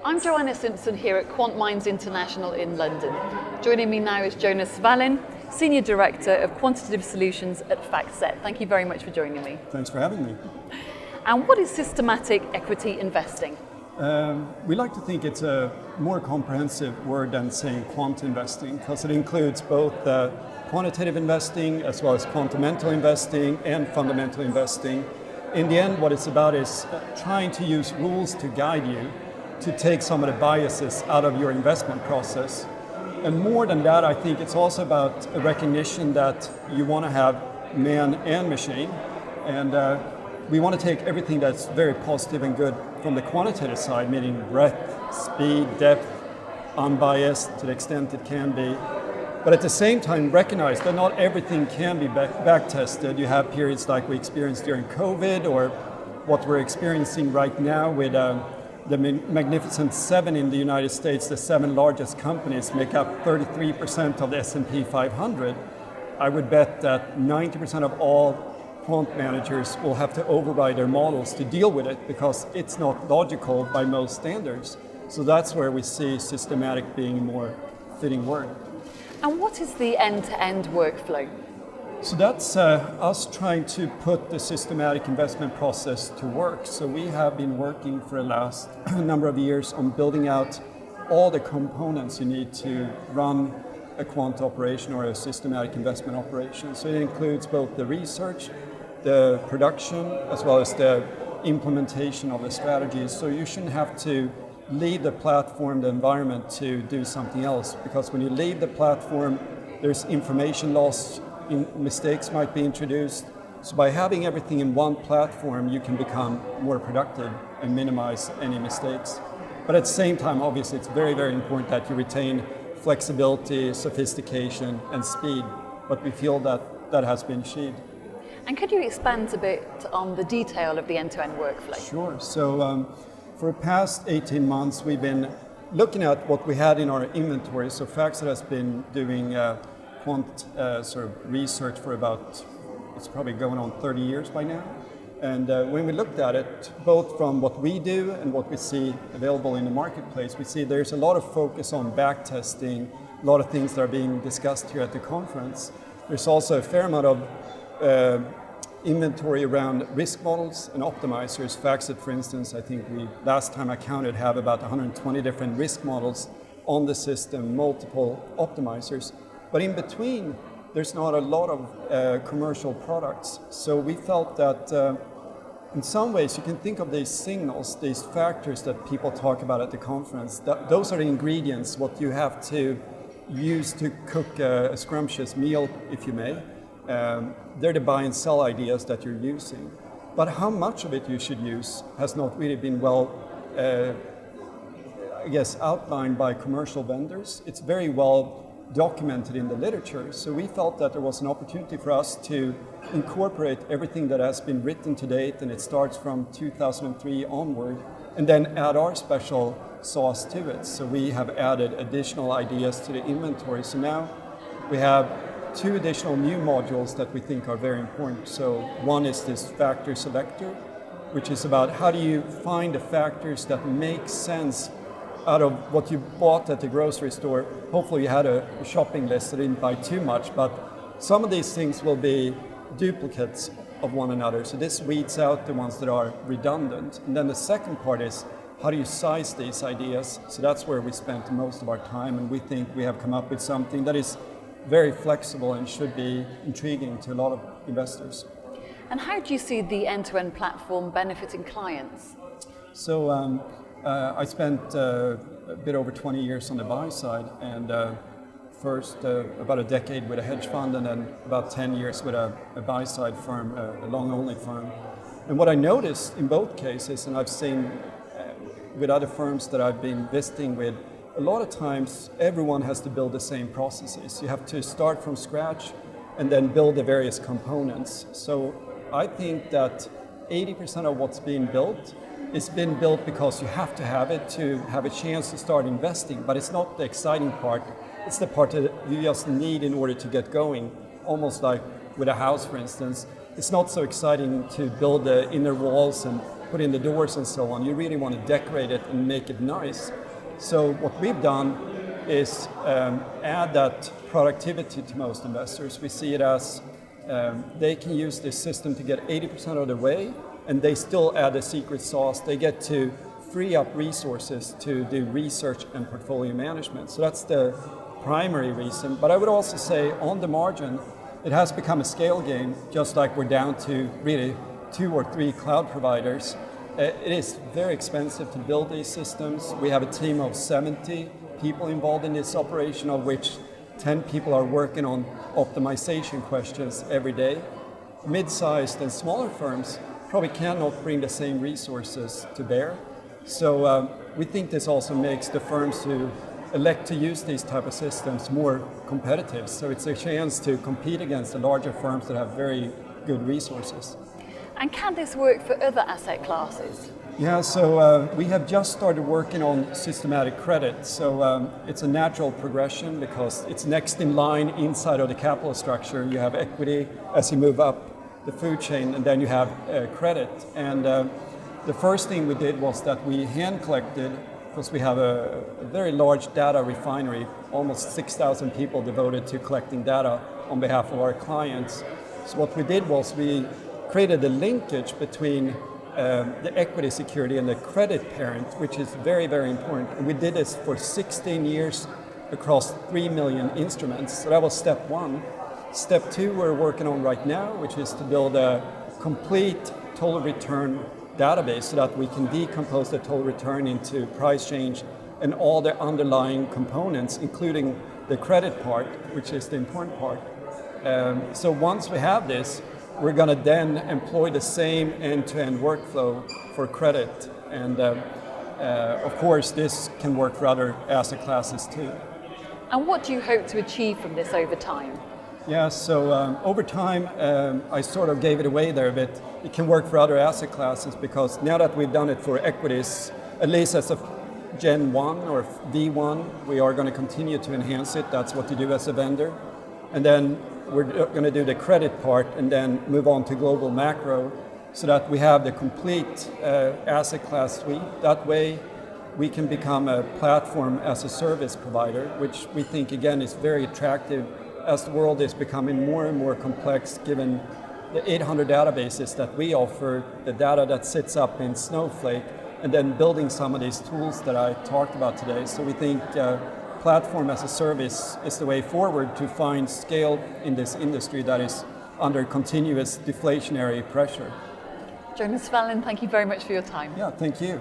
I'm Joanna Simpson here at Quant Minds International in London. Joining me now is Jonas Svallin, Senior Director of Quantitative Solutions at Factset. Thank you very much for joining me. Thanks for having me. And what is systematic equity investing? We like to think it's a more comprehensive word than saying quant investing, because it includes both quantitative investing as well as quantamental investing and fundamental investing. In the end, what it's about is trying to use rules to guide you to take some of the biases out of your investment process. And more than that, I think it's also about a recognition that you want to have man and machine. And we want to take everything that's very positive and good from the quantitative side, meaning breadth, speed, depth, unbiased to the extent it can be. But at the same time, recognize that not everything can be back-tested. You have periods like we experienced during COVID, or what we're experiencing right now with the Magnificent Seven in the United States. The 7 largest companies make up 33% of the S&P 500. I would bet that 90% of all quant managers will have to override their models to deal with it, because it's not logical by most standards. So that's where we see systematic being a more fitting word. And what is the end-to-end workflow? So that's us trying to put the systematic investment process to work. So we have been working for the last number of years on building out all the components you need to run a quant operation or a systematic investment operation. So it includes both the research, the production, as well as the implementation of the strategies. So you shouldn't have to leave the platform, the environment, to do something else, because when you leave the platform, there's information loss, mistakes might be introduced. So by having everything in one platform, you can become more productive and minimize any mistakes. But at the same time, obviously, it's very, very important that you retain flexibility, sophistication, and speed. But we feel that that has been achieved. And could you expand a bit on the detail of the end-to-end workflow? Sure. So for the past 18 months, we've been looking at what we had in our inventory. So Factset has been doing quant sort of research for about, it's probably going on 30 years by now. And when we looked at it, both from what we do and what we see available in the marketplace, we see there's a lot of focus on backtesting, a lot of things that are being discussed here at the conference. There's also a fair amount of inventory around risk models and optimizers. Factset, for instance, I think we, last time I counted, have about 120 different risk models on the system, multiple optimizers. But in between, there's not a lot of commercial products. So we felt that in some ways you can think of these signals, these factors that people talk about at the conference, that those are the ingredients, what you have to use to cook a scrumptious meal, if you may. They're the buy and sell ideas that you're using. But how much of it you should use has not really been well, I guess, outlined by commercial vendors. It's very well documented in the literature. So we felt that there was an opportunity for us to incorporate everything that has been written to date, and it starts from 2003 onward, and then add our special sauce to it. So we have added additional ideas to the inventory. So now we have 2 additional new modules that we think are very important. So one is this factor selector, which is about how do you find the factors that make sense out of what you bought at the grocery store. Hopefully you had a shopping list that didn't buy too much, but some of these things will be duplicates of one another. So this weeds out the ones that are redundant. And then the second part is, how do you size these ideas? So that's where we spent most of our time, and we think we have come up with something that is very flexible and should be intriguing to a lot of investors. And how do you see the end-to-end platform benefiting clients? So I spent a bit over 20 years on the buy side, and first about a decade with a hedge fund, and then about 10 years with a buy side firm, a long-only firm. And what I noticed in both cases, and I've seen with other firms that I've been visiting with, a lot of times everyone has to build the same processes. You have to start from scratch and then build the various components. So I think that 80% of what's being built is been built because you have to have it to have a chance to start investing, but it's not the exciting part. It's the part that you just need in order to get going. Almost like with a house, for instance. It's not so exciting to build the inner walls and put in the doors and so on. You really want to decorate it and make it nice. So what we've done is add that productivity to most investors. We see it as they can use this system to get 80% of the way, and they still add a secret sauce. They get to free up resources to do research and portfolio management. So that's the primary reason. But I would also say on the margin, it has become a scale game, just like we're down to really 2 or 3 cloud providers. It is very expensive to build these systems. We have a team of 70 people involved in this operation, of which 10 people are working on optimization questions every day. Mid-sized and smaller firms probably cannot bring the same resources to bear. So we think this also makes the firms who elect to use these type of systems more competitive. So it's a chance to compete against the larger firms that have very good resources. And can this work for other asset classes? Yeah, so we have just started working on systematic credit. So it's a natural progression because it's next in line inside of the capital structure. You have equity as you move up the food chain, and then you have credit. And the first thing we did was that we hand collected, because we have a very large data refinery, almost 6,000 people devoted to collecting data on behalf of our clients. So what we did was we created a linkage between the equity security and the credit parent, which is very, very important. And we did this for 16 years across 3 million instruments. So that was step 1. Step 2 we're working on right now, which is to build a complete total return database so that we can decompose the total return into price change and all the underlying components, including the credit part, which is the important part. So once we have this, we're going to then employ the same end-to-end workflow for credit. And of course, this can work for other asset classes too. And what do you hope to achieve from this over time? Yeah, so over time, I sort of gave it away there a bit. It can work for other asset classes because now that we've done it for equities, at least as a Gen 1 or V1, we are going to continue to enhance it. That's what you do as a vendor. And then we're going to do the credit part and then move on to global macro so that we have the complete asset class suite. That way, we can become a platform as a service provider, which we think, again, is very attractive as the world is becoming more and more complex, given the 800 databases that we offer, the data that sits up in Snowflake, and then building some of these tools that I talked about today. So we think platform as a service is the way forward to find scale in this industry that is under continuous deflationary pressure. Jonas Svallin, thank you very much for your time. Yeah, thank you.